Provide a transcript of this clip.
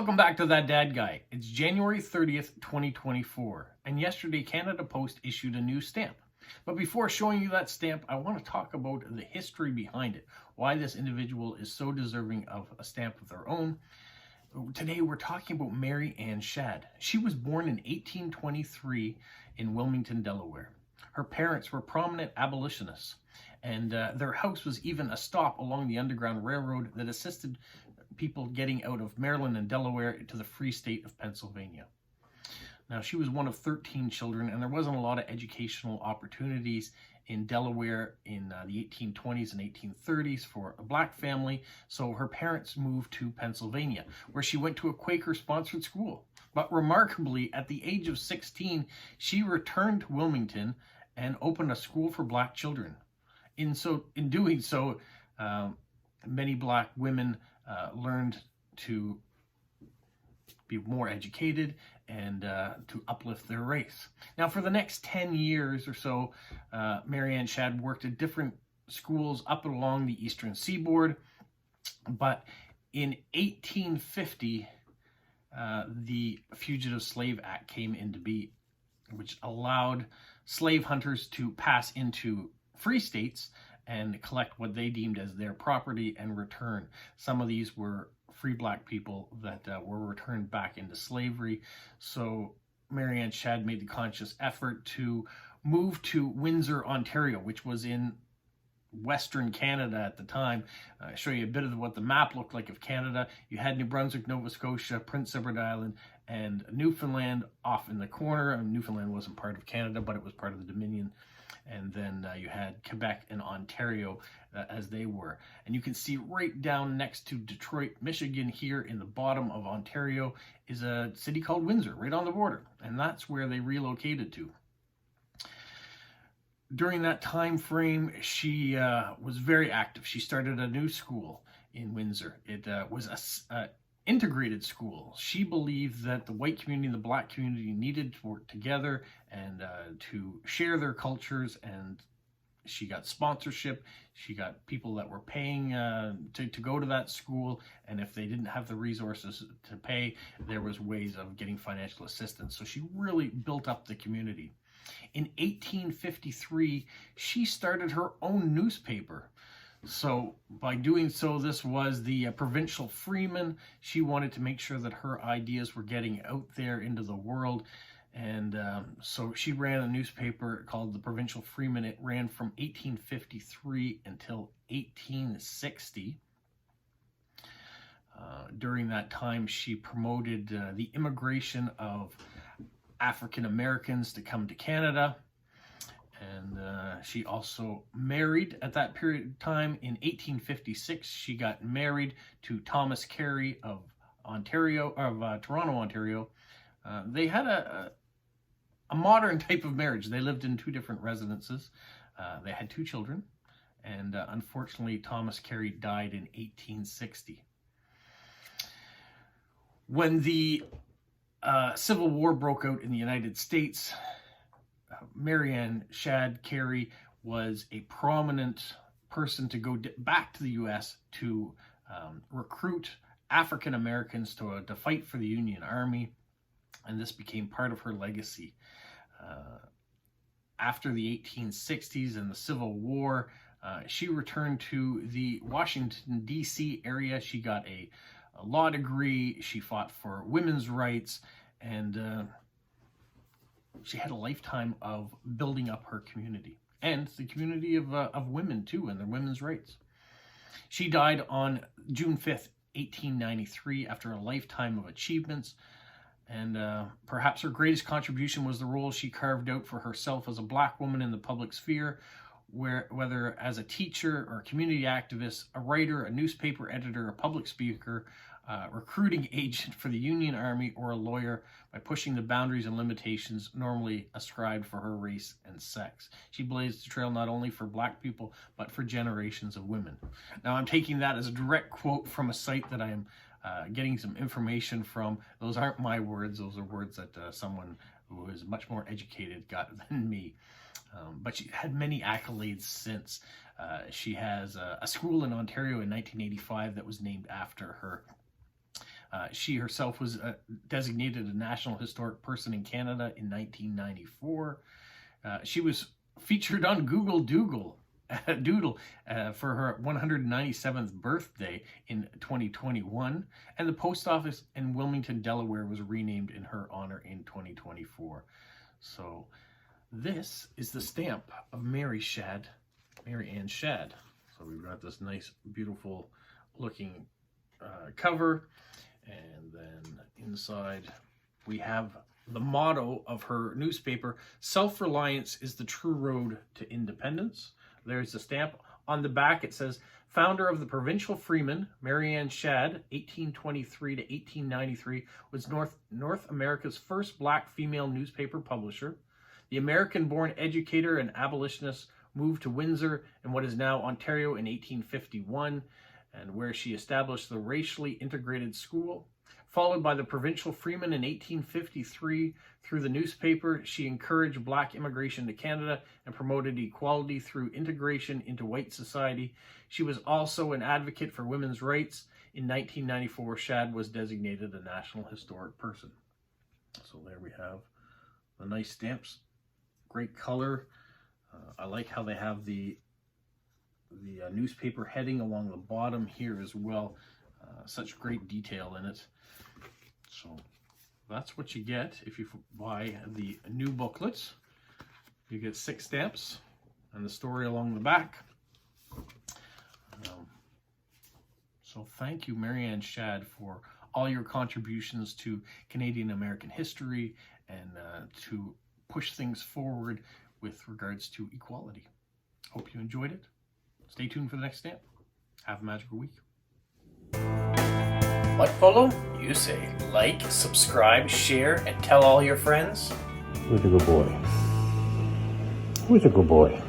Welcome back to That Dad Guy. It's January 30th, 2024, and yesterday Canada Post issued a new stamp. But before showing you that stamp, I want to talk about the history behind it, why this individual is so deserving of a stamp of their own. Today we're talking about Mary Ann Shadd. She was born in 1823 in Wilmington, Delaware. Her parents were prominent abolitionists, and their house was even a stop along the Underground Railroad that assisted people getting out of Maryland and Delaware to the free state of Pennsylvania. Now, she was one of 13 children, and there wasn't a lot of educational opportunities in Delaware in the 1820s and 1830s for a black family, so her parents moved to Pennsylvania, where she went to a Quaker-sponsored school. But remarkably, at the age of 16, she returned to Wilmington and opened a school for black children. In doing so, many black women learned to be more educated and to uplift their race. Now, for the next 10 years or so, Mary Ann Shadd worked at different schools up and along the eastern seaboard. But in 1850, the Fugitive Slave Act came into being, which allowed slave hunters to pass into free states and collect what they deemed as their property and return. Some of these were free black people that were returned back into slavery. So Mary Ann Shadd made the conscious effort to move to Windsor, Ontario, which was in Western Canada at the time. I'll show you a bit of what the map looked like of Canada. You had New Brunswick, Nova Scotia, Prince Edward Island, and Newfoundland off in the corner. And Newfoundland wasn't part of Canada, but it was part of the Dominion. And then you had Quebec and Ontario as they were. And you can see right down next to Detroit, Michigan, here in the bottom of Ontario, is a city called Windsor, right on the border. And that's where they relocated to. During that time frame, she was very active. She started a new school in Windsor. It was a integrated school. She believed that the white community and the black community needed to work together and to share their cultures, and she got sponsorship. She got people that were paying to go to that school, and if they didn't have the resources to pay, there was ways of getting financial assistance. So she really built up the community. In 1853, she started her own newspaper. So by doing so, this was the Provincial Freeman. She wanted to make sure that her ideas were getting out there into the world. And so she ran a newspaper called the Provincial Freeman. It ran from 1853 until 1860. During that time, she promoted the immigration of African Americans to come to Canada. And she also married at that period of time. In 1856, she got married to Thomas Carey of Toronto, Ontario. They had a modern type of marriage. They lived in two different residences. They had two children, and unfortunately, Thomas Carey died in 1860. When the Civil War broke out in the United States, Mary Ann Shadd Carey was a prominent person to go back to the U.S. to recruit African Americans to fight for the Union Army, and this became part of her legacy. After the 1860s and the Civil War, she returned to the Washington, D.C. area. She got a law degree. She fought for women's rights, and she had a lifetime of building up her community and the community of women too, and their women's rights. She died on June 5th, 1893, after a lifetime of achievements. And perhaps her greatest contribution was the role she carved out for herself as a black woman in the public sphere, whether as a teacher or a community activist, a writer, a newspaper editor, a public speaker, recruiting agent for the Union Army, or a lawyer, by pushing the boundaries and limitations normally ascribed for her race and sex. She blazed the trail not only for black people, but for generations of women. Now, I'm taking that as a direct quote from a site that I am getting some information from. Those aren't my words. Those are words that someone who is much more educated got than me. But she had many accolades since. She has a school in Ontario in 1985 that was named after her. She herself was designated a National Historic Person in Canada in 1994. She was featured on Doodle for her 197th birthday in 2021, and the post office in Wilmington, Delaware was renamed in her honor in 2024. So this is the stamp of Mary Ann Shadd. So we've got this nice, beautiful looking cover, and then inside we have the motto of her newspaper: "Self-reliance is the true road to independence." There's the stamp. On the back it says, "Founder of the Provincial Freeman, Mary Ann Shadd, 1823 to 1893, was North America's first black female newspaper publisher. The American-born educator and abolitionist moved to Windsor in what is now Ontario in 1851, and where she established the racially integrated school. Followed by the Provincial Freeman in 1853. Through the newspaper, she encouraged black immigration to Canada and promoted equality through integration into white society. She was also an advocate for women's rights. In 1994, Shadd was designated a National Historic Person." So there we have the nice stamps. Great color. I like how they have the newspaper heading along the bottom here as well. Such great detail in it. So that's what you get if you buy the new booklets. You get 6 stamps and the story along the back. So thank you, Mary Ann Shadd, for all your contributions to Canadian American history and to push things forward with regards to equality. Hope you enjoyed it. Stay tuned for the next stamp. Have a magical week. What follow? You say like, subscribe, share, and tell all your friends. Who's a good boy? Who's a good boy?